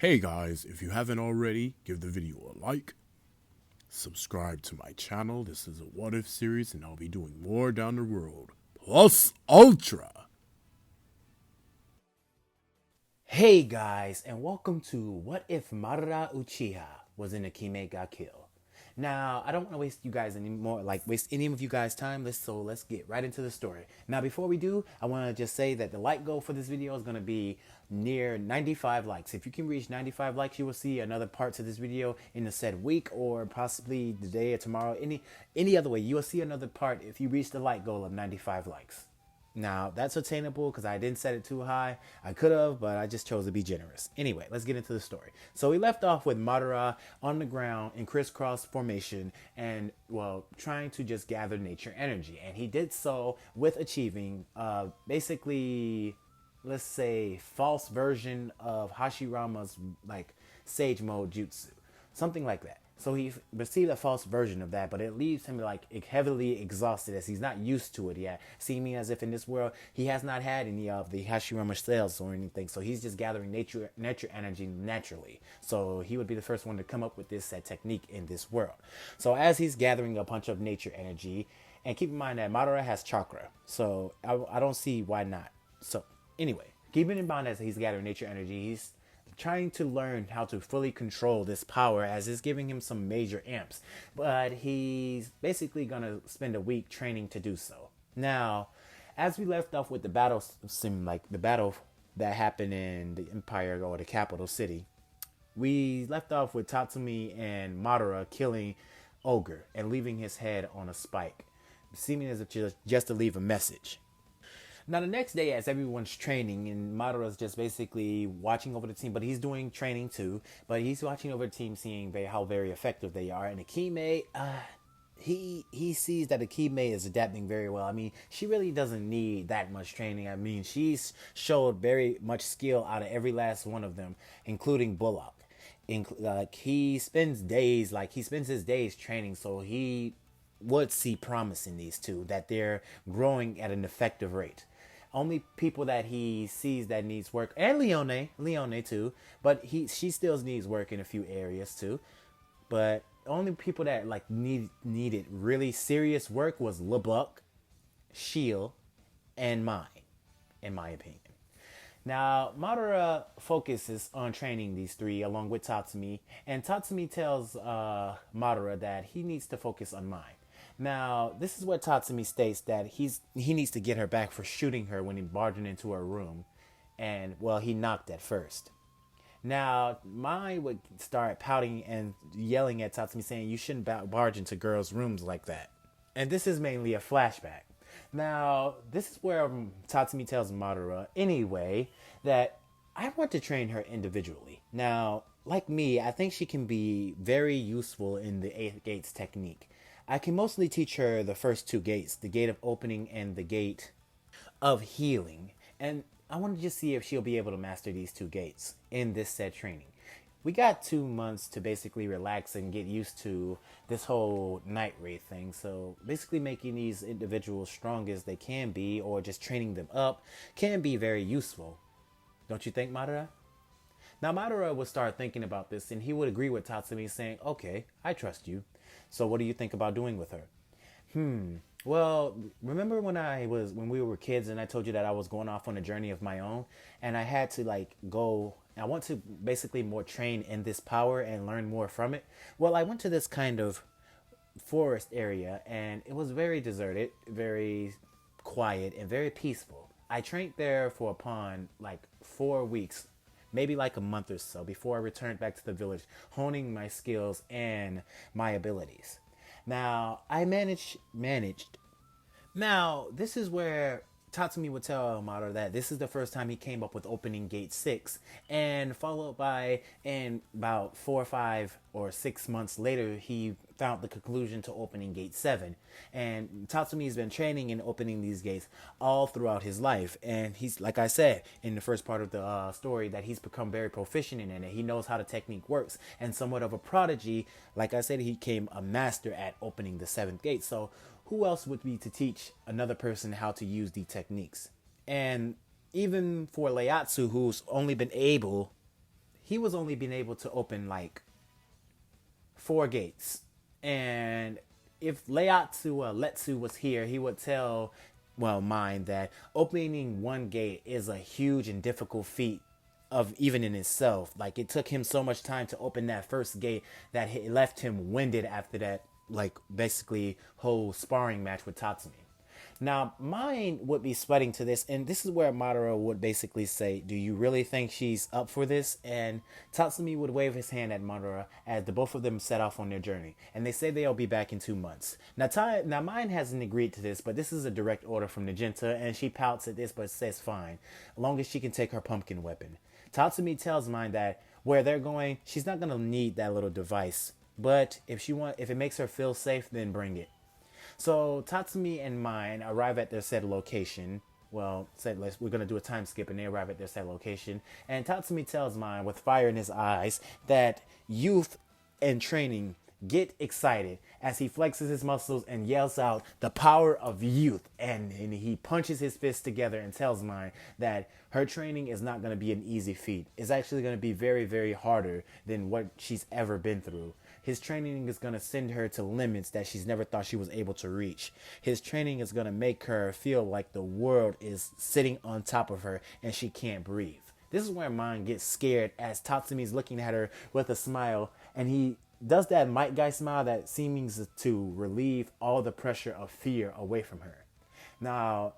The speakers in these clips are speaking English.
Hey guys, if you haven't already, give the video a like, subscribe to my channel. This is a what if series and I'll be doing more down the road. Plus Ultra! Hey guys, and welcome to What If Madara Uchiha was in Akame got killed. Now, I don't want to waste you guys anymore, waste any of you guys' time. Let's get right into the story. Now, before we do, I want to just say that the like goal for this video is going to be near 95 likes. If you can reach 95 likes, you will see another part to this video in the said week or possibly the day or tomorrow. Any other way, you will see another part if you reach the like goal of 95 likes. Now, that's attainable because I didn't set it too high. I could have, but I just chose to be generous. Anyway, let's get into the story. So we left off with Madara on the ground in crisscross formation and, well, trying to just gather nature energy. And he did so with achieving basically, let's say, false version of Hashirama's, sage mode jutsu. Something like that. So he received a false version of that, but it leaves him heavily exhausted as he's not used to it yet, seeming as if in this world he has not had any of the Hashirama cells or anything. So he's just gathering nature energy naturally. So he would be the first one to come up with this technique in this world. So as he's gathering a bunch of nature energy, and keep in mind that Madara has chakra, so I don't see why not. So anyway, keeping in mind as he's gathering nature energy, he's trying to learn how to fully control this power as it's giving him some major amps, but he's basically gonna spend a week training to do so. Now, as we left off with the battle sim, like the battle that happened in the empire or the capital city, we left off with Tatsumi and Madara killing Ogre and leaving his head on a spike, seeming as if just to leave a message. Now the next day, as everyone's training, and Madara's just basically watching over the team, but he's doing training too. But he's watching over the team, seeing how very effective they are. And Akame, he sees that Akame is adapting very well. I mean, she really doesn't need that much training. I mean, she's showed very much skill out of every last one of them, including Bullock. He spends his days training, so he would see promise in these two, that they're growing at an effective rate. Only people that he sees that needs work, and Leone too, but she still needs work in a few areas too. But only people that needed really serious work was LeBuck, Shield, and mine, in my opinion. Now, Madara focuses on training these three along with Tatsumi, and Tatsumi tells Madara that he needs to focus on mine. Now, this is where Tatsumi states that he needs to get her back for shooting her when he barged into her room, and, well, he knocked at first. Now, Mai would start pouting and yelling at Tatsumi, saying, "You shouldn't barge into girls' rooms like that." And this is mainly a flashback. Now, this is where Tatsumi tells Madara, anyway, that I want to train her individually. Now, like me, I think she can be very useful in the 8 gates technique. I can mostly teach her the first 2 gates, the gate of opening and the gate of healing. And I want to just see if she'll be able to master these 2 gates in this said training. We got 2 months to basically relax and get used to this whole night raid thing. So basically making these individuals strong as they can be, or just training them up, can be very useful. Don't you think, Madara? Now Madara would start thinking about this, and he would agree with Tatsumi, saying, "Okay, I trust you. So what do you think about doing with her?" Well, remember when we were kids and I told you that I was going off on a journey of my own, and I had to I want to basically more train in this power and learn more from it. Well, I went to this kind of forest area, and it was very deserted, very quiet, and very peaceful. I trained there for upon 4 weeks, maybe like a month or so, before I returned back to the village, honing my skills and my abilities. Now, I managed. Now, this is where Tatsumi would tell Madara that this is the first time he came up with opening gate 6, and followed by, in about 4 or 5 or 6 months later, he found the conclusion to opening gate 7. And Tatsumi's been training and opening these gates all throughout his life, and he's, like I said in the first part of the story, that he's become very proficient in it. He knows how the technique works, and somewhat of a prodigy. Like I said, he became a master at opening the 7th gate. So who else would be to teach another person how to use the techniques? And even for Layatsu, who's only been able he was only being able to open like four gates. And if Leatsu Letsu was here, he would tell, well, mine, that opening one gate is a huge and difficult feat of even in itself. Like it took him so much time to open that first gate that it left him winded after that, like basically whole sparring match with Tatsumi. Now, mine would be sweating to this, and this is where Madara would basically say, "Do you really think she's up for this?" And Tatsumi would wave his hand at Madara as the both of them set off on their journey, and they say they'll be back in 2 months. Now mine hasn't agreed to this, but this is a direct order from Nagenta, and she pouts at this, but says fine, as long as she can take her pumpkin weapon. Tatsumi tells mine that where they're going, she's not gonna need that little device, but if it makes her feel safe, then bring it. So Tatsumi and mine arrive at their said location. Well, we're gonna do a time skip, and they arrive at their said location. And Tatsumi tells mine, with fire in his eyes, that youth and training get excited as he flexes his muscles and yells out the power of youth. And he punches his fists together and tells mine that her training is not gonna be an easy feat. It's actually gonna be very, very harder than what she's ever been through. His training is going to send her to limits that she's never thought she was able to reach. His training is going to make her feel like the world is sitting on top of her and she can't breathe. This is where mine gets scared as Tatsumi's looking at her with a smile, and he does that Might Guy smile that seems to relieve all the pressure of fear away from her. Now,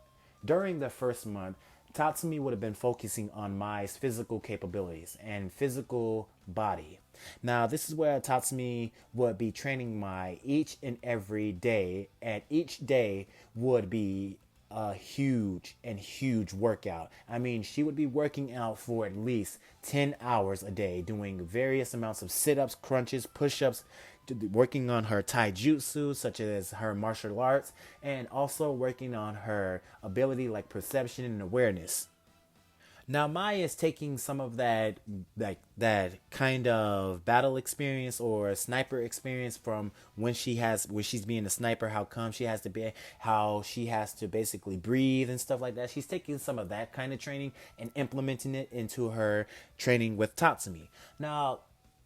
during the first month, Tatsumi would have been focusing on Mai's physical capabilities and physical body. Now, this is where Tatsumi would be training Mai each and every day, and each day would be a huge workout. I mean, she would be working out for at least 10 hours a day, doing various amounts of sit-ups, crunches, push-ups, working on her taijutsu, such as her martial arts, and also working on her ability like perception and awareness. Now Maya is taking some of that kind of battle experience or sniper experience from when she's being a sniper, how she has to basically breathe and stuff like that. She's taking some of that kind of training and implementing it into her training with Tatsumi. Now,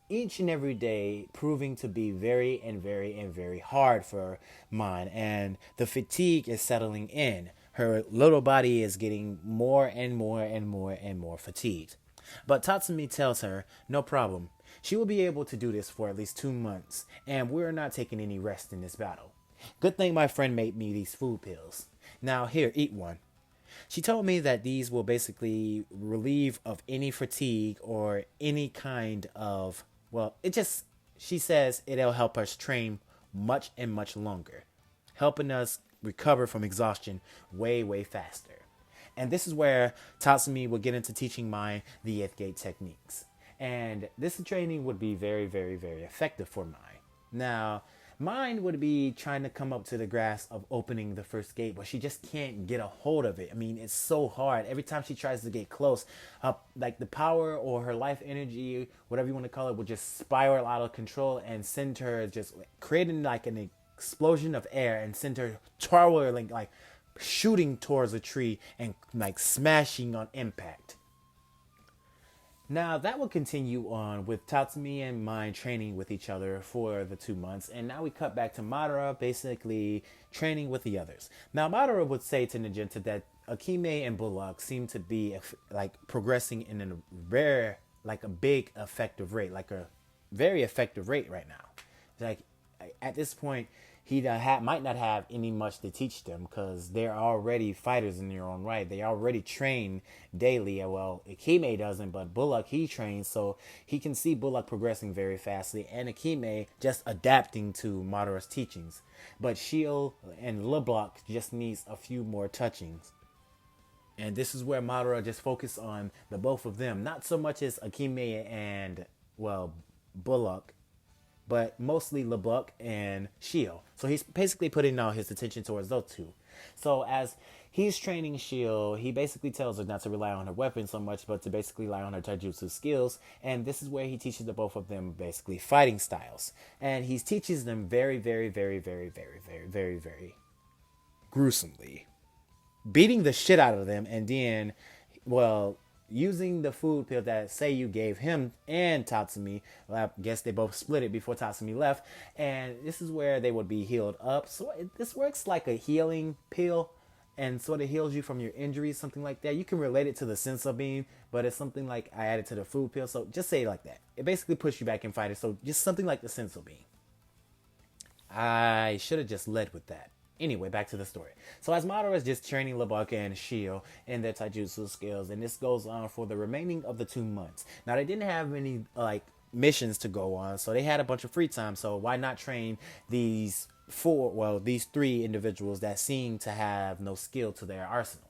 each and every day proving to be very and very and very hard for mine, and the fatigue is settling in. Her little body is getting more and more and more and more fatigued. But Tatsumi tells her, no problem. She will be able to do this for at least 2 months, and we're not taking any rest in this battle. Good thing my friend made me these food pills. Now here, eat one. She told me that these will basically relieve of any fatigue or any kind of, she says it'll help us train much and much longer, helping us recover from exhaustion way, way faster. And this is where Tatsumi will get into teaching Mai the 8th gate techniques. And this training would be very, very, very effective for Mai. Now, mine would be trying to come up to the grasp of opening the first gate, but she just can't get a hold of it. I mean, it's so hard. Every time she tries to get close, like the power or her life energy, whatever you want to call it, will just spiral out of control and send her just creating like an explosion of air and send her twirling, like shooting towards a tree and like smashing on impact. Now that will continue on with Tatsumi and Mine training with each other for the 2 months, and now we cut back to Madara basically training with the others. Now Madara would say to Nagenta that Akame and Bullock seem to be like progressing in a big effective rate, like a very effective rate right now. Like at this point, he might not have any much to teach them because they're already fighters in their own right. They already train daily. Well, Akame doesn't, but Bullock, he trains, so he can see Bullock progressing very fastly, and Akame just adapting to Madara's teachings. But Shield and LeBlanc just needs a few more touchings. And this is where Madara just focus on the both of them, not so much as Akame and, Bullock, but mostly LeBlanc and Shio. So he's basically putting all his attention towards those two. So as he's training Shio, he basically tells her not to rely on her weapon so much, but to basically rely on her taijutsu skills. And this is where he teaches the both of them basically fighting styles. And he teaches them very, very, very, very, very, very, very, very gruesomely, beating the shit out of them, and then, using the food pill that say you gave him and Tatsumi. Well, I guess they both split it before Tatsumi left, and this is where they would be healed up. So this works like a healing pill, and sort of heals you from your injuries, something like that. You can relate it to the sensor beam, but it's something like I added to the food pill. So just say it like that. It basically puts you back in fighting. So just something like the sensor beam. I should have just led with that. Anyway, back to the story. So as Madara is just training Labaka and Shio in their taijutsu skills, and this goes on for the remaining of the 2 months. Now they didn't have any missions to go on, so they had a bunch of free time. So why not train these three individuals that seem to have no skill to their arsenal?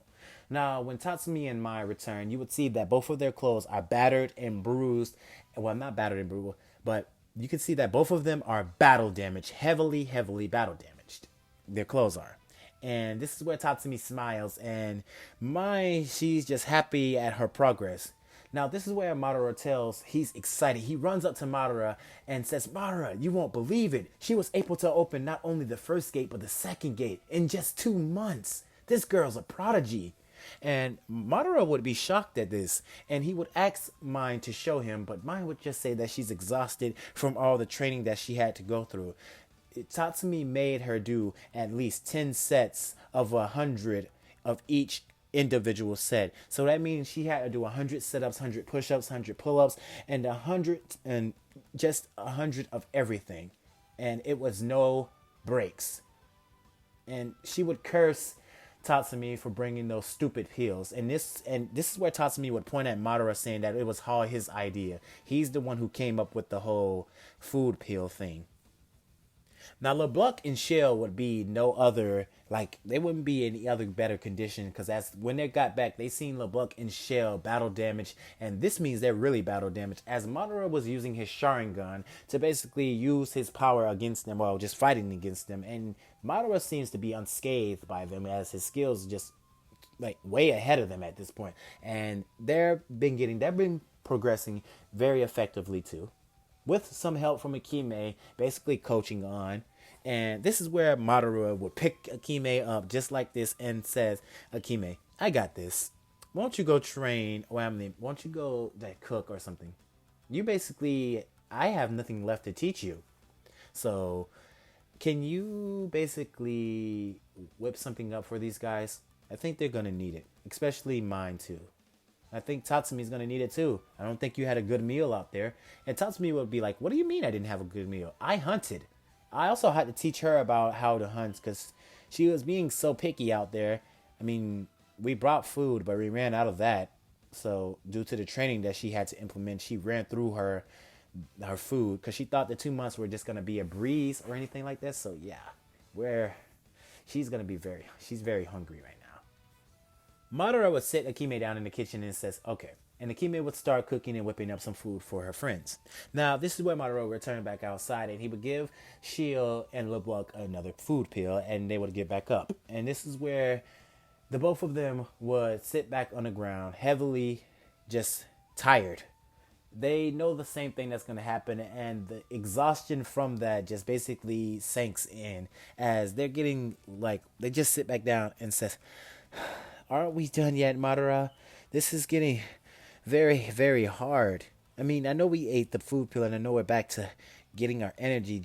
Now, when Tatsumi and Mai return, you would see that both of their clothes are battered and bruised. Well, not battered and bruised, but you can see that both of them are battle damaged, heavily, heavily battle damaged. Their clothes are. And this is where Tatsumi smiles, and Mai, she's just happy at her progress. Now, this is where Madara tells he's excited. He runs up to Madara and says, Madara, you won't believe it. She was able to open not only the first gate, but the second gate in just 2 months. This girl's a prodigy. And Madara would be shocked at this, and he would ask Mine to show him, but Mine would just say that she's exhausted from all the training that she had to go through. Tatsumi made her do at least 10 sets of 100 of each individual set. So that means she had to do 100 sit-ups, 100 push-ups, 100 pull-ups, and 100 of everything. And it was no breaks. And she would curse Tatsumi for bringing those stupid pills. And this is where Tatsumi would point at Madara, saying that it was all his idea. He's the one who came up with the whole food pill thing. Now, LeBlanc and Shell would be no other, they wouldn't be in any other better condition, because when they got back, they seen LeBlanc and Shell battle damage, and this means they're really battle damaged, as Madara was using his Sharingan to basically use his power against them, while just fighting against them, and Madara seems to be unscathed by them, as his skills just, way ahead of them at this point, and they've been progressing very effectively, too, with some help from Akame, basically coaching on. And this is where Madara would pick Akame up just like this and says, Akame, I got this. Won't you go train, won't you go cook or something? I have nothing left to teach you. So, can you basically whip something up for these guys? I think they're going to need it, especially mine too. I think Tatsumi's going to need it too. I don't think you had a good meal out there. And Tatsumi would be like, what do you mean I didn't have a good meal? I hunted. I also had to teach her about how to hunt, because she was being so picky out there. I mean, we brought food, but we ran out of that. So due to the training that she had to implement, she ran through her food, because she thought the 2 months were just going to be a breeze or anything like that. So yeah, she's very hungry right now. Madara would sit Akame down in the kitchen and says, okay. And Akame would start cooking and whipping up some food for her friends. Now, this is where Madara would return back outside, and he would give Shio and LeBlanc another food pill, and they would get back up. And this is where the both of them would sit back on the ground, heavily just tired. They know the same thing that's going to happen, and the exhaustion from that just basically sinks in, as they're getting, they just sit back down and says, aren't we done yet, Madara? This is getting very, very hard. I mean, I know we ate the food pill, and I know we're back to getting our energy,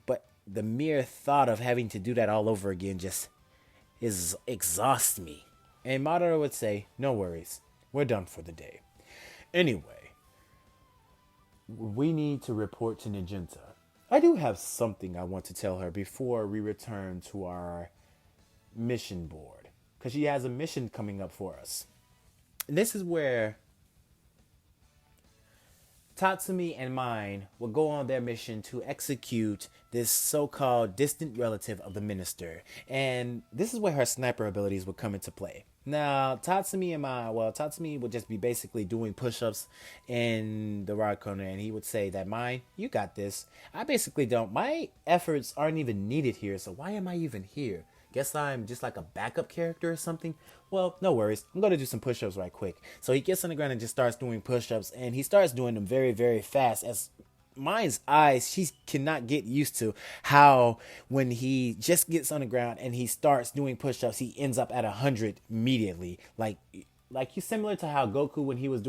but the mere thought of having to do that all over again just exhausts me. And Madara would say, no worries, we're done for the day. Anyway, we need to report to Nijinta. I do have something I want to tell her before we return to our mission board, because she has a mission coming up for us. And this is where Tatsumi and Mine will go on their mission to execute this so-called distant relative of the minister. And this is where her sniper abilities would come into play. Now, Tatsumi would just be basically doing push-ups in the right corner, and he would say that, Mine, you got this. I basically don't. My efforts aren't even needed here, so why am I even here? Guess I'm just like a backup character or something? Well, no worries. I'm going to do some push-ups right quick. So he gets on the ground and just starts doing push-ups, and he starts doing them very, very fast, as Mine's eyes, she cannot get used to how when he just gets on the ground and he starts doing push-ups, he ends up at 100 immediately. like you similar to how Goku when he was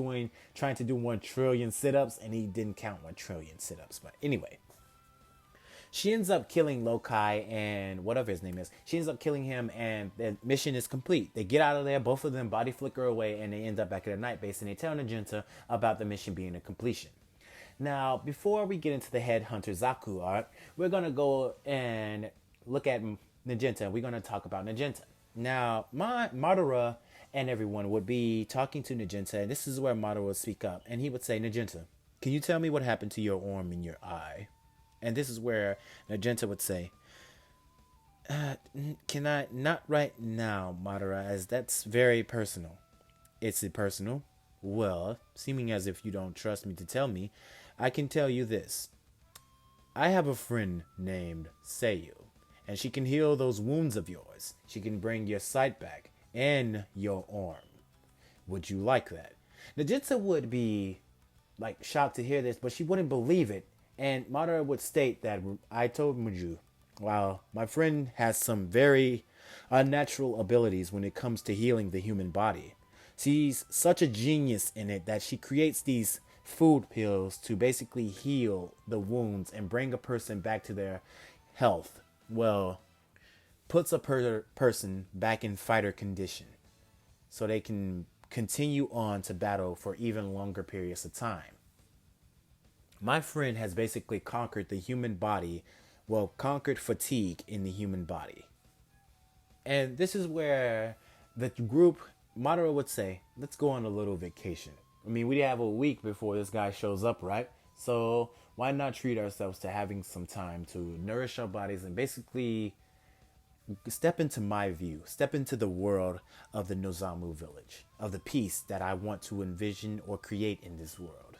trying to do 1 trillion sit-ups and he didn't count 1 trillion sit-ups. But anyway, she ends up killing Lokai and whatever his name is. She ends up killing him, and the mission is complete. They get out of there, both of them body flicker away, and they end up back at the night base, and they tell Najinta about the mission being a completion. Now, before we get into the headhunter Zaku arc, we're gonna go and look at Najinta. We're gonna talk about Najinta. Now, Madara and everyone would be talking to Najinta, and this is where Madara would speak up, and he would say, "Najinta, can you tell me what happened to your arm and your eye?" And this is where Najinta would say, "Can I? Not right now, Madara, as that's very personal." "Is it personal?" "Well, seeming as if you don't trust me to tell me, I can tell you this. I have a friend named Seiyu, and she can heal those wounds of yours. She can bring your sight back and your arm. Would you like that?" Najitsu would be like shocked to hear this, but she wouldn't believe it. And Madara would state that, "I told Muju, wow, my friend has some very unnatural abilities when it comes to healing the human body. She's such a genius in it that she creates these food pills to basically heal the wounds and bring a person back to their health. Well, puts a person back in fighter condition so they can continue on to battle for even longer periods of time. My friend has basically conquered the human body, well, conquered fatigue in the human body." And this is where the group, Madara would say, "Let's go on a little vacation. I mean, we have a week before this guy shows up, right? So why not treat ourselves to having some time to nourish our bodies and basically step into my view, step into the world of the Nozamu village, of the peace that I want to envision or create in this world."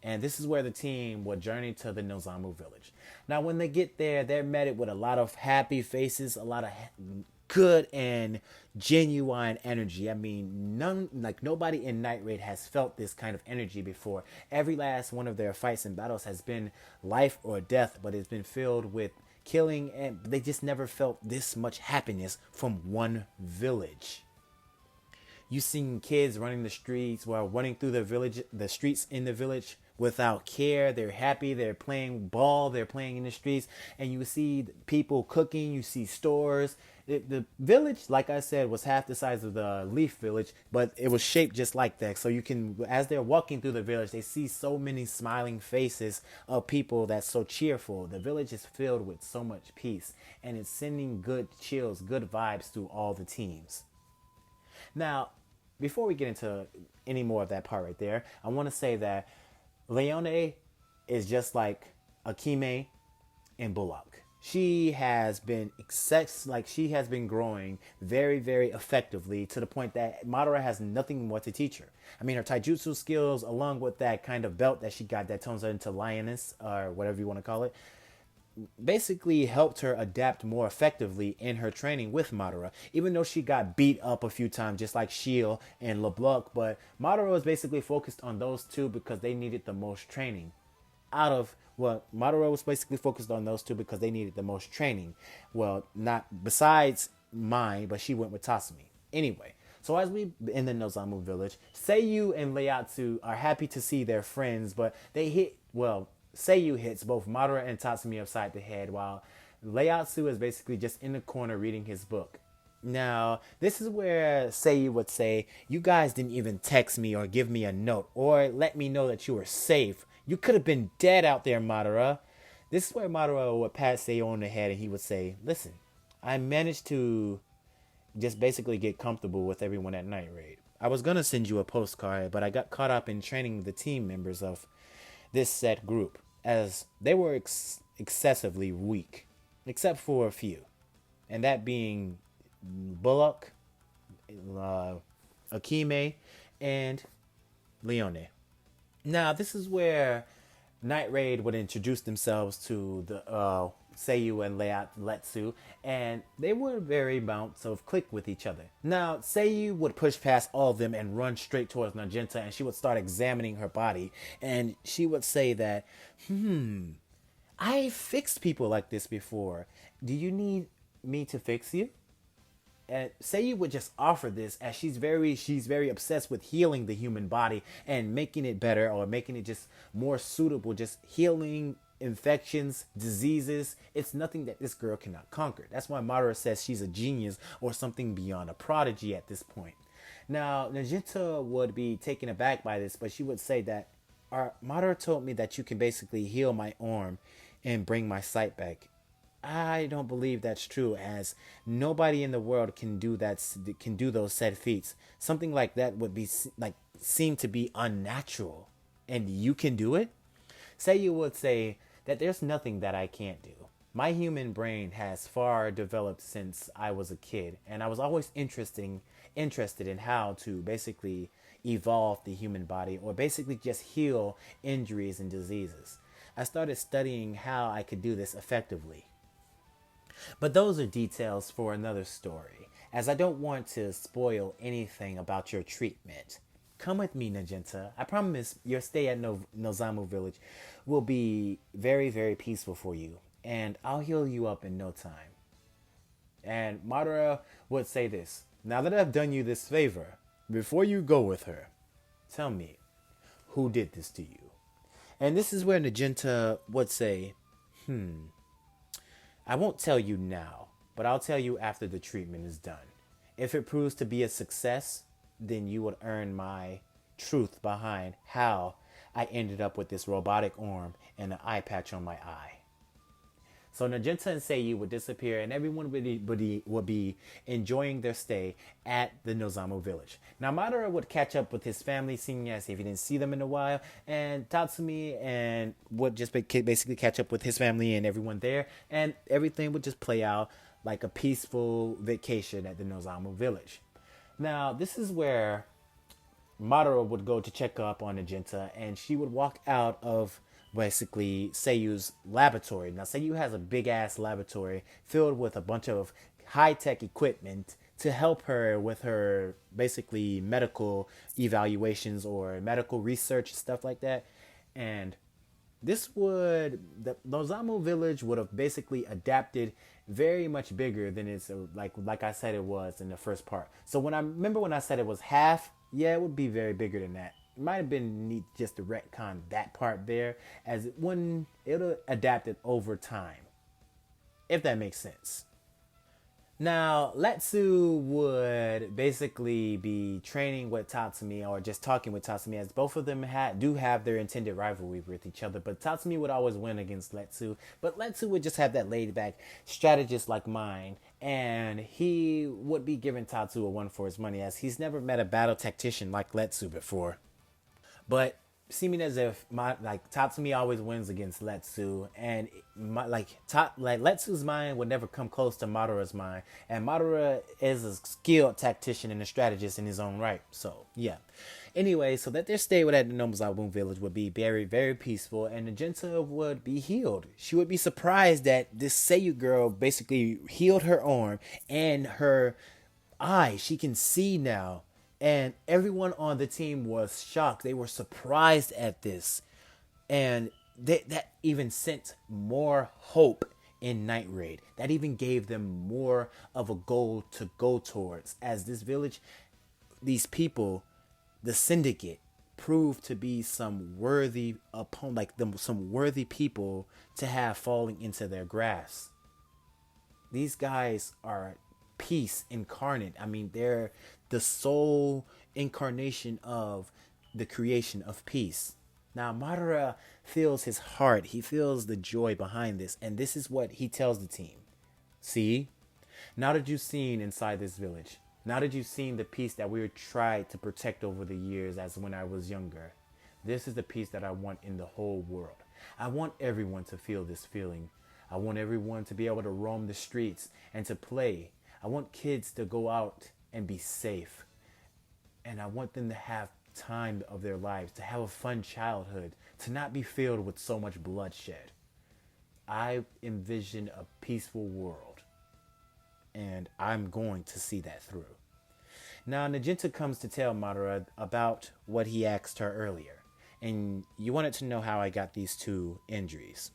And this is where the team would journey to the Nozamu village. Now, when they get there, they're met with a lot of happy faces, a lot of good and genuine energy. I mean, nobody in Night Raid has felt this kind of energy before. Every last one of their fights and battles has been life or death, but it's been filled with killing, and they just never felt this much happiness from one village. You seen kids running the streets while running through the streets in the village without care. They're happy. They're playing ball. They're playing in the streets. And you see people cooking. You see stores. The village, like I said, was half the size of the Leaf Village, but it was shaped just like that. So you can, as they're walking through the village, they see so many smiling faces of people that's so cheerful. The village is filled with so much peace, and it's sending good chills, good vibes through all the teams. Now, before we get into any more of that part right there, I want to say that Leone is just like Akame and Bullock. She has been she has been growing very, very effectively to the point that Madara has nothing more to teach her. I mean, her taijutsu skills, along with that kind of belt that she got that turns her into lioness or whatever you want to call it, basically helped her adapt more effectively in her training with Madara, even though she got beat up a few times, just like Shield and LeBlanc. But Madara was basically focused on those two because they needed the most training. Madara was basically focused on those two because they needed the most training. Well, not besides mine, but she went with Tasumi. Anyway, so as we in the Nozamu village, Seiyu and Ieyasu are happy to see their friends, but Seiyu hits both Madara and Tatsumi upside the head, while Ieyasu is basically just in the corner reading his book. Now, this is where Seiyu would say, "You guys didn't even text me or give me a note or let me know that you were safe. You could have been dead out there, Madara." This is where Madara would pat Seiyu on the head and he would say, "Listen, I managed to just basically get comfortable with everyone at Night Raid. I was going to send you a postcard, but I got caught up in training the team members of this set group, as they were excessively weak, except for a few, and that being Bullock, Akame, and Leone." Now, this is where Night Raid would introduce themselves to the Seiyu and Letsu, and they were very bound of click with each other. Now, Seiyu would push past all of them and run straight towards Najinta, and she would start examining her body, and she would say that, "I fixed people like this before. Do you need me to fix you?" And Seiyu would just offer this as she's very obsessed with healing the human body and making it better or making it just more suitable, just healing infections, diseases. It's nothing that this girl cannot conquer. That's why Madara says she's a genius or something beyond a prodigy at this point. Now, Najinta would be taken aback by this, but she would say that our Madara told me that you can basically heal my arm and bring my sight back. I don't believe that's true, as nobody in the world can do that. Can do those said feats. Something like that would be like seem to be unnatural, and you can do it. Say you would say that there's nothing that I can't do. My human brain has far developed since I was a kid, and I was always interested in how to basically evolve the human body or basically just heal injuries and diseases. I started studying how I could do this effectively. But those are details for another story, as I don't want to spoil anything about your treatment. Come with me, Najinta. I promise your stay at Nozamu village will be very, very peaceful for you, and I'll heal you up in no time. And Madara would say this: now that I've done you this favor, before you go with her, tell me, who did this to you? And this is where Najinta would say, I won't tell you now, but I'll tell you after the treatment is done. If it proves to be a success, then you would earn my truth behind how I ended up with this robotic arm and an eye patch on my eye. So Najinta and Seiyu would disappear, and everyone would be enjoying their stay at the Nozamu village. Now Madara would catch up with his family, seeing as if he didn't see them in a while, and Tatsumi and would just basically catch up with his family and everyone there, and everything would just play out like a peaceful vacation at the Nozamu village. Now this is where Madara would go to check up on Najinta, and she would walk out of basically Seiyu's laboratory. Now Seiyu has a big ass laboratory filled with a bunch of high tech equipment to help her with her basically medical evaluations or medical research, stuff like that. And the Nozamu village would have basically adapted very much bigger than it's like I said it was in the first part. So when I said it was half, yeah, it would be very bigger than that. It might have been neat just to retcon that part there, as it'll adapt it over time, if that makes sense. Now, Letsu would basically be training with Tatsumi or just talking with Tatsumi, as both of them do have their intended rivalry with each other. But Tatsumi would always win against Letsu. But Letsu would just have that laid back strategist like mind. And he would be giving Tatsu a one for his money, as he's never met a battle tactician like Letsu before. But seeming as if Tatsumi always wins against Letsu, and Letsu's mind would never come close to Madara's mind, and Madara is a skilled tactician and a strategist in his own right. So yeah. Anyway, so that their stay at the Nozamu village would be very, very peaceful, and Najinta would be healed. She would be surprised that this Seiyu girl basically healed her arm and her eye. She can see now. And everyone on the team was shocked. They were surprised at this. And that even sent more hope in Night Raid. That even gave them more of a goal to go towards. As this village, these people, the syndicate, proved to be some worthy some worthy people to have falling into their grasp. These guys are peace incarnate. I mean, they're the sole incarnation of the creation of peace. Now Madara feels his heart. He feels the joy behind this. And this is what he tells the team. See, now that you've seen inside this village, now that you've seen the peace that we tried to protect over the years as when I was younger, this is the peace that I want in the whole world. I want everyone to feel this feeling. I want everyone to be able to roam the streets and to play. I want kids to go out and be safe. And I want them to have time of their lives, to have a fun childhood, to not be filled with so much bloodshed. I envision a peaceful world, and I'm going to see that through. Now, Najinta comes to tell Madara about what he asked her earlier. And you wanted to know how I got these 2 injuries.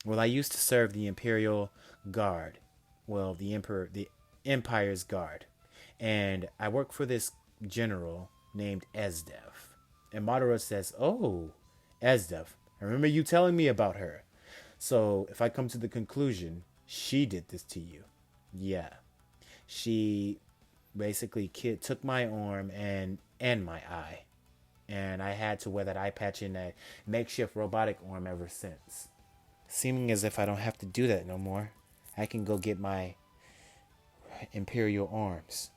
Well, I used to serve the Imperial Guard. Well, the Empire's guard, and I work for this general named Esdev. And Madara says, "Oh, Esdev, I remember you telling me about her. So if I come to the conclusion she did this to you, yeah, she basically took my arm and my eye, and I had to wear that eye patch in a makeshift robotic arm ever since. Seeming as if I don't have to do that no more. I can go get my Imperial arms."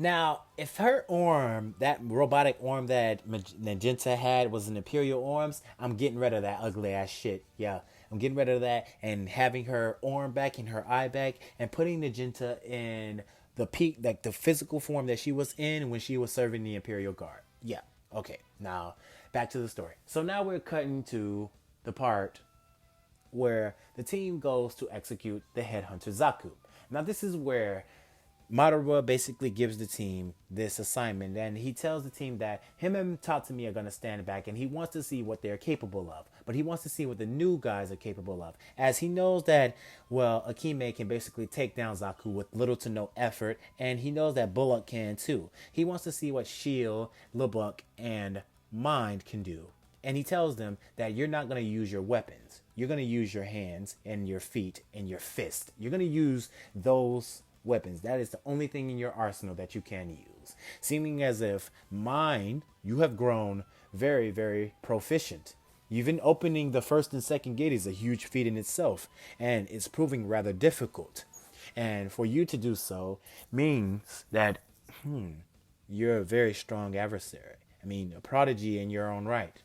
Now, if her arm, that robotic arm that Magenta had, was an Imperial arms, I'm getting rid of that ugly ass shit. Yeah, I'm getting rid of that and having her arm back and her eye back and putting Magenta in the peak, like the physical form that she was in when she was serving the Imperial Guard. Yeah, okay. Now, back to the story. So now we're cutting to the part where the team goes to execute the headhunter Zaku. Now, this is where Madara basically gives the team this assignment, and he tells the team that him and Tatsumi are going to stand back, and he wants to see what they're capable of. But he wants to see what the new guys are capable of, as he knows that, well, Akame can basically take down Zaku with little to no effort, and he knows that Bullock can too. He wants to see what Shield, Lubbock, and Mind can do. And he tells them that you're not going to use your weapons. You're going to use your hands and your feet and your fist. You're going to use those weapons. That is the only thing in your arsenal that you can use. Seeming as if Mind, you have grown very, very proficient. Even opening the first and second gate is a huge feat in itself, and it's proving rather difficult. And for you to do so means that you're a very strong adversary. I mean, a prodigy in your own right.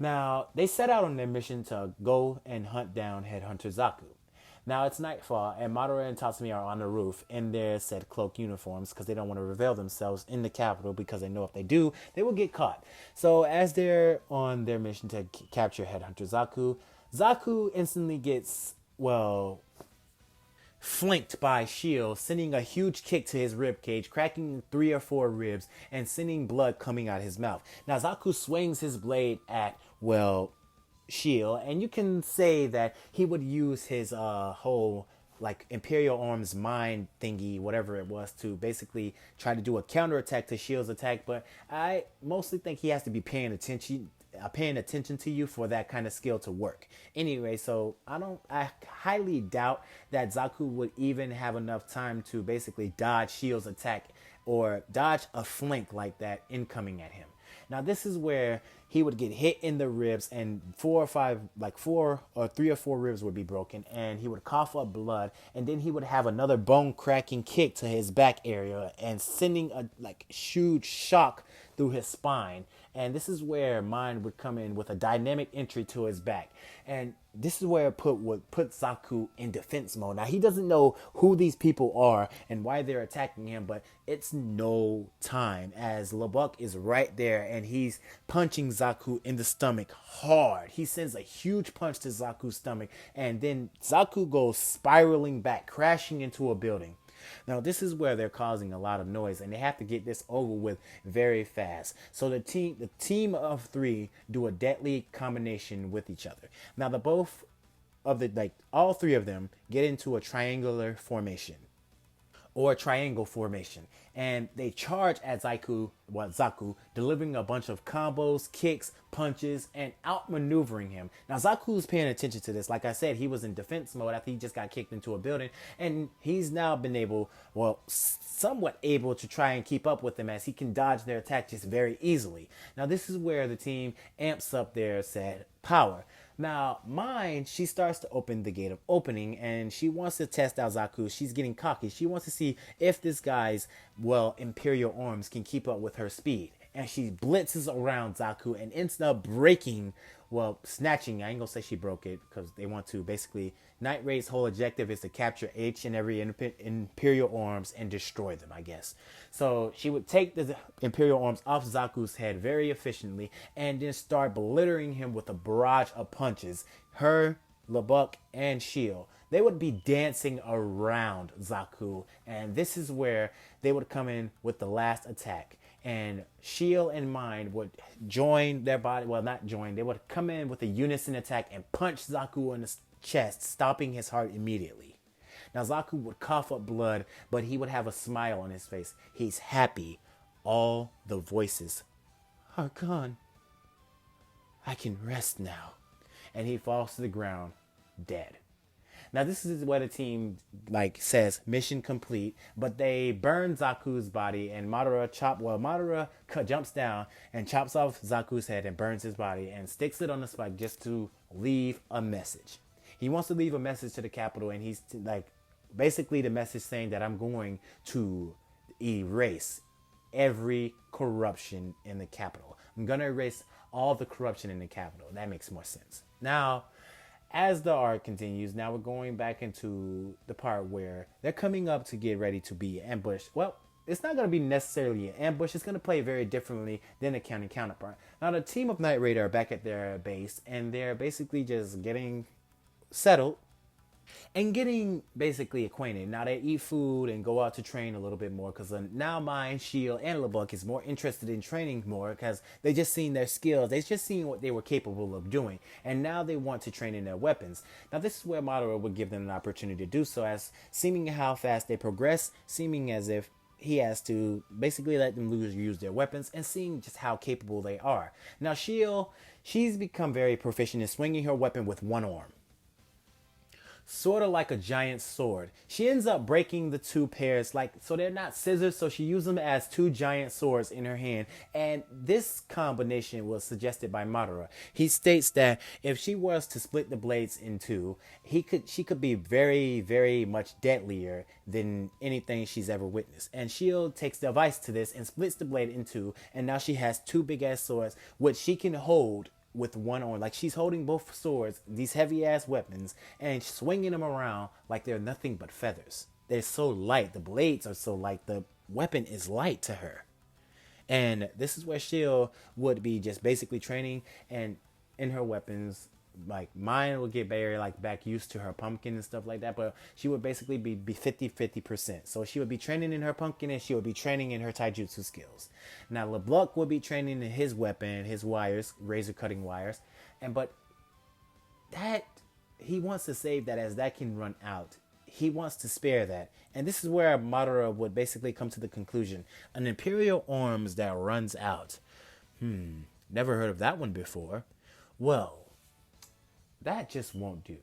Now, they set out on their mission to go and hunt down Headhunter Zaku. Now it's nightfall, and Madara and Tatsumi are on the roof in their said cloak uniforms because they don't want to reveal themselves in the capital, because they know if they do, they will get caught. So as they're on their mission to capture Headhunter Zaku, Zaku instantly gets, well, flanked by Shield, sending a huge kick to his rib cage, cracking 3 or 4 ribs, and sending blood coming out his mouth. Now Zaku swings his blade at, well, Shield, and you can say that he would use his whole like Imperial Arms mind thingy, whatever it was, to basically try to do a counterattack to Shield's attack. But I mostly think he has to be paying attention to you for that kind of skill to work. Anyway, so I highly doubt that Zaku would even have enough time to basically dodge Shield's attack or dodge a flank like that incoming at him. Now this is where he would get hit in the ribs, and 4 or 3 or 4 ribs would be broken, and he would cough up blood, and then he would have another bone cracking kick to his back area and sending a huge shock through his spine. And this is where Mind would come in with a dynamic entry to his back. And this is where it would put Zaku in defense mode. Now, he doesn't know who these people are and why they're attacking him, but it's no time, as Lubbock is right there and he's punching Zaku in the stomach hard. He sends a huge punch to Zaku's stomach, and then Zaku goes spiraling back, crashing into a building. Now, this is where they're causing a lot of noise, and they have to get this over with very fast. So the team of 3 do a deadly combination with each other. Now, all 3 of them get into a triangular formation, or a triangle formation, and they charge at Zaku, delivering a bunch of combos, kicks, punches, and outmaneuvering him. Now Zaku's paying attention to this. Like I said, he was in defense mode after he just got kicked into a building, and he's now been somewhat able to try and keep up with them, as he can dodge their attack just very easily. Now this is where the team amps up their said power. Now, Mind, she starts to open the gate of opening, and she wants to test out Zaku. She's getting cocky. She wants to see if this guy's, Imperial Arms can keep up with her speed. And she blitzes around Zaku and ends up breaking, snatching. I ain't gonna say she broke it, because they want to basically, Night Raid's whole objective is to capture each and every Imperial Arms and destroy them, I guess. So she would take the Imperial Arms off Zaku's head very efficiently and then start belittling him with a barrage of punches. Her, Lubbock, and Shield, they would be dancing around Zaku, and this is where they would come in with the last attack. And Shield and Mind would join their body, not join, they would come in with a unison attack and punch Zaku in the chest, stopping his heart immediately. Now Zaku would cough up blood, but he would have a smile on his face. He's happy. All the voices are gone. I can rest now. And he falls to the ground, dead. Now this is where the team says mission complete, but they burn Zaku's body and Madara jumps down and chops off Zaku's head and burns his body and sticks it on the spike just to leave a message. He wants to leave a message to the capital, and he's basically the message saying that I'm going to erase every corruption in the capital. I'm gonna erase all the corruption in the capital. That makes more sense. Now, as the arc continues, now we're going back into the part where they're coming up to get ready to be ambushed. Well, it's not going to be necessarily an ambush. It's going to play very differently than the counterpart. Now, the team of Night Raider are back at their base, and they're basically just getting settled and getting basically acquainted. Now they eat food and go out to train a little bit more because now Mine, Shield, and LeBlanc is more interested in training more because they just seen their skills. They just seen what they were capable of doing, and now they want to train in their weapons. Now this is where Madara would give them an opportunity to do so, as seeming how fast they progress, seeming as if he has to basically let them use their weapons and seeing just how capable they are. Now Shield, she's become very proficient in swinging her weapon with one arm, sort of like a giant sword. She ends up breaking the two pairs, so they're not scissors, so she uses them as two giant swords in her hand. And this combination was suggested by Madara. He states that if she was to split the blades in two, she could be very, very much deadlier than anything she's ever witnessed. And Shield takes the advice to this and splits the blade in two, and now she has two big ass swords which she can hold with one arm. She's holding both swords, these heavy ass weapons, and swinging them around like they're nothing but feathers. They're so light. The blades are so light. The weapon is light to her. And this is where Shield would be just basically training and in her weapons. Mine would get very back used to her pumpkin and stuff like that, but she would basically be 50%. So she would be training in her pumpkin and she would be training in her taijutsu skills. Now LeBlanc would be training in his weapon, his wires, razor cutting wires, but that he wants to save that, as that can run out. He wants to spare that. And this is where Madara would basically come to the conclusion: an Imperial arms that runs out. Never heard of that one before. Well, that just won't do.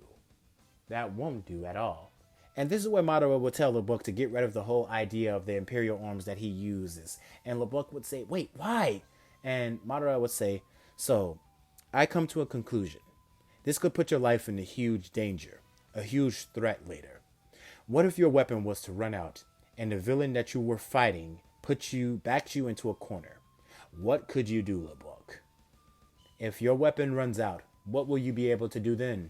That won't do at all. And this is where Madara would tell LeBlanc to get rid of the whole idea of the Imperial arms that he uses. And LeBlanc would say, wait, why? And Madara would say, so, I come to a conclusion. This could put your life in a huge danger, a huge threat later. What if your weapon was to run out, and the villain that you were fighting backed you into a corner? What could you do, LeBlanc? If your weapon runs out, what will you be able to do then?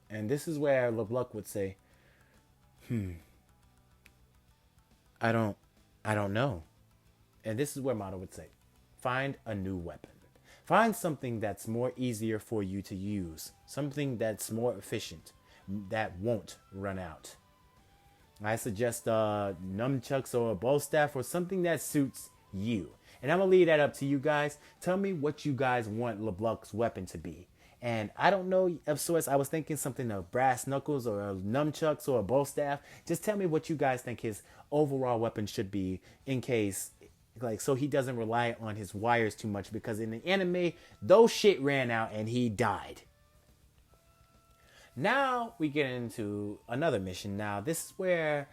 And this is where LeBlanc would say, I don't know. And this is where Madara would say, find a new weapon. Find something that's more easier for you to use. Something that's more efficient, that won't run out. I suggest nunchucks or a bow staff or something that suits you. And I'm going to leave that up to you guys. Tell me what you guys want LeBlanc's weapon to be. And I don't know of sorts. I was thinking something of brass knuckles or nunchucks or a bow staff. Just tell me what you guys think his overall weapon should be, in case, so he doesn't rely on his wires too much, because in the anime, those shit ran out and he died. Now we get into another mission. Now this is where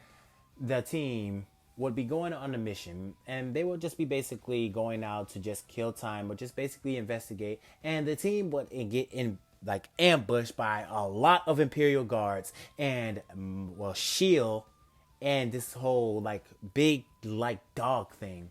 the team would be going on a mission, and they would just be basically going out to just kill time or just basically investigate. And the team would get ambushed by a lot of Imperial guards and Shield and this whole big dog thing.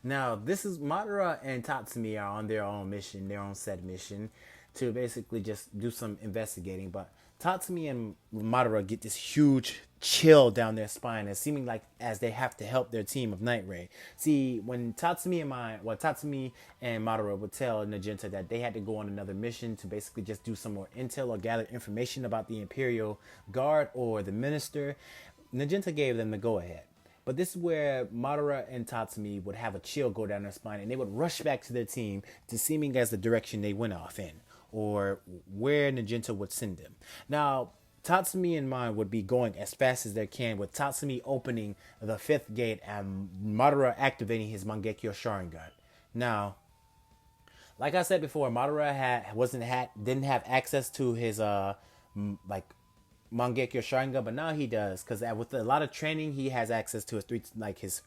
Now this is Madara and Tatsumi are on their own mission, their own set mission, to basically just do some investigating. But Tatsumi and Madara get this huge chill down their spine, and seeming as they have to help their team of Night Raid. See, when Tatsumi and Madara would tell Nagenta that they had to go on another mission to basically just do some more intel or gather information about the Imperial Guard or the Minister, Nagenta gave them the go-ahead. But this is where Madara and Tatsumi would have a chill go down their spine, and they would rush back to their team to seeming as the direction they went off in, or where Nagenta would send them. Now, Tatsumi and Mine would be going as fast as they can, with Tatsumi opening the fifth gate and Madara activating his Mangekyo Sharingan. Now, like I said before, Madara didn't have access to his like Mangekyo Sharingan, but now he does, because with a lot of training, he has access to his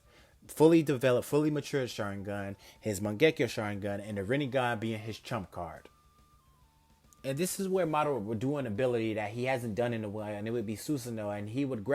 fully developed, fully matured Sharingan, his Mangekyo Sharingan, and the Rinnegan being his trump card. And this is where Madara would do an ability that he hasn't done in a while, and it would be Susanoo, and he would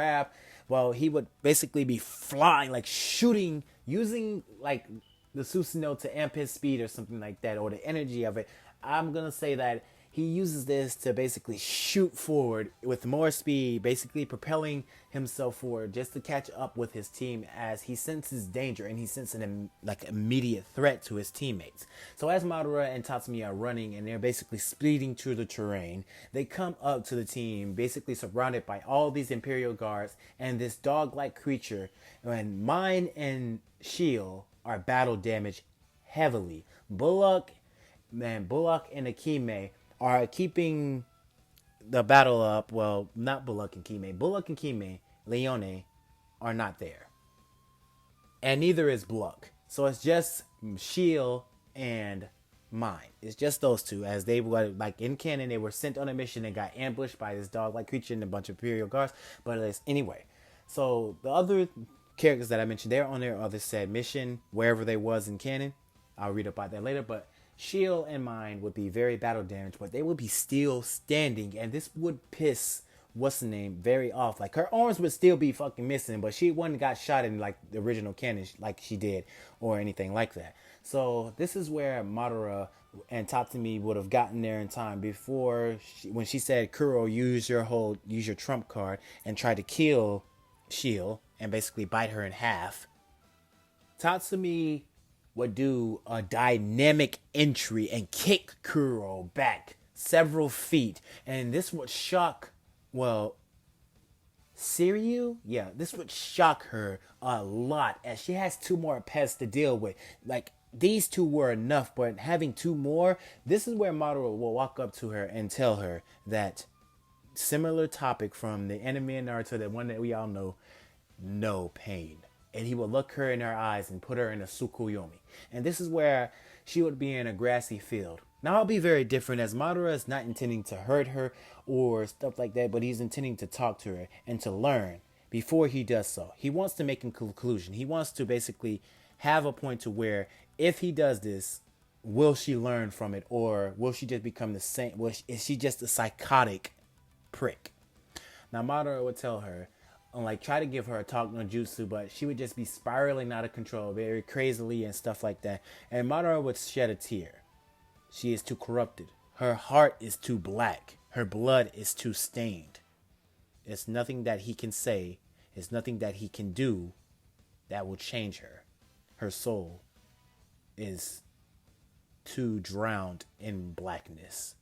he would basically be flying, like shooting, using like the Susanoo to amp his speed or something like that, or the energy of it. I'm gonna say that he uses this to basically shoot forward with more speed, basically propelling himself forward just to catch up with his team as he senses danger and he senses an immediate threat to his teammates. So as Madara and Tatsumi are running and they're basically speeding through the terrain, they come up to the team, basically surrounded by all these Imperial guards and this dog-like creature. And Mine and Shield are battle damaged heavily. Bullock and Akame are keeping the battle up. Well, not Bullock and Kime. Bullock and Kime, Leone, are not there. And neither is Bullock. So it's just Shield and Mine. It's just those two. As they were, like in canon, they were sent on a mission and got ambushed by this dog-like creature and a bunch of Imperial guards. But anyway. So the other characters that I mentioned, they're on their other said mission, wherever they was in canon. I'll read about that later. But Shield and Mine would be very battle damaged, but they would be still standing, and this would piss what's the name very off. Like her arms would still be fucking missing, but she wouldn't got shot in like the original canon like she did or anything like that. So this is where Madara and Tatsumi would have gotten there in time before when she said, Kuro, use your trump card, and tried to kill Shield and basically bite her in half. Tatsumi would do a dynamic entry and kick Kuro back several feet. And this would shock, Siryu? Yeah, this would shock her a lot as she has two more pets to deal with. Like, these two were enough, but having two more, this is where Madara will walk up to her and tell her that similar topic from the anime and Naruto, the one that we all know, no pain. And he would look her in her eyes and put her in a Tsukuyomi. And this is where she would be in a grassy field. Now, it'll be very different as Madara is not intending to hurt her or stuff like that, but he's intending to talk to her and to learn before he does so. He wants to make a conclusion. He wants to basically have a point to where if he does this, will she learn from it, or will she just become the same? Is she just a psychotic prick? Now, Madara would tell her, try to give her a talk no jutsu, but she would just be spiraling out of control very crazily and stuff like that. And Madara would shed a tear. She is too corrupted. Her heart is too black. Her blood is too stained. It's nothing that he can say. It's nothing that he can do that will change her. Her soul is too drowned in blackness.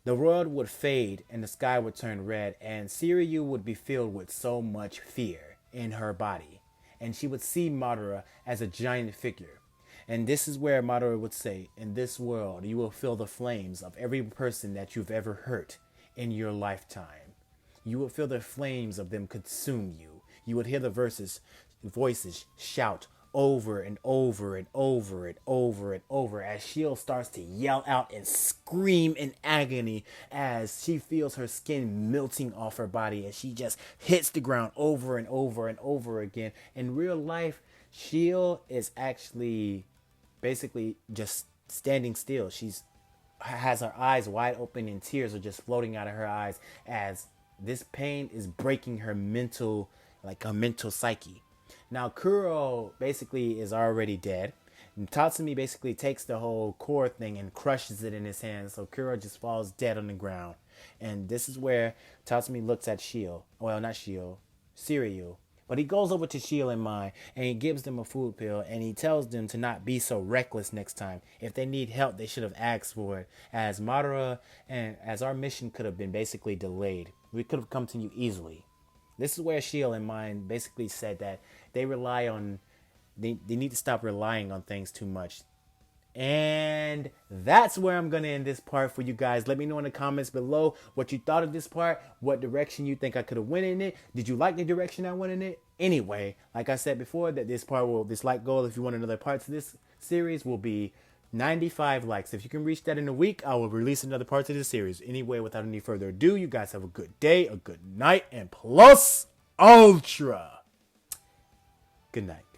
The world would fade and the sky would turn red, and Siryu would be filled with so much fear in her body. And she would see Madara as a giant figure. And this is where Madara would say, in this world, you will feel the flames of every person that you've ever hurt in your lifetime. You will feel the flames of them consume you. You would hear the voices shout over and over and over and over and over as Shield starts to yell out and scream in agony as she feels her skin melting off her body as she just hits the ground over and over and over again. In real life, Shield is actually basically just standing still. She's has her eyes wide open and tears are just floating out of her eyes as this pain is breaking her mental psyche. Now, Kuro basically is already dead. And Tatsumi basically takes the whole core thing and crushes it in his hands. So Kuro just falls dead on the ground. And this is where Tatsumi looks at Shield. Well, not Shield. Siryu. But he goes over to Shield and Mine and he gives them a food pill and he tells them to not be so reckless next time. If they need help, they should have asked for it. As Madara and as our mission could have been basically delayed. We could have come to you easily. This is where Shield and Mine basically said that they need to stop relying on things too much. And that's where I'm going to end this part for you guys. Let me know in the comments below what you thought of this part, what direction you think I could have went in it. Did you like the direction I went in it? Anyway, like I said before, that this like goal, if you want another part to this series, will be 95 likes. If you can reach that in a week, I will release another part to this series. Anyway, without any further ado, you guys have a good day, a good night, and plus ultra. Good night.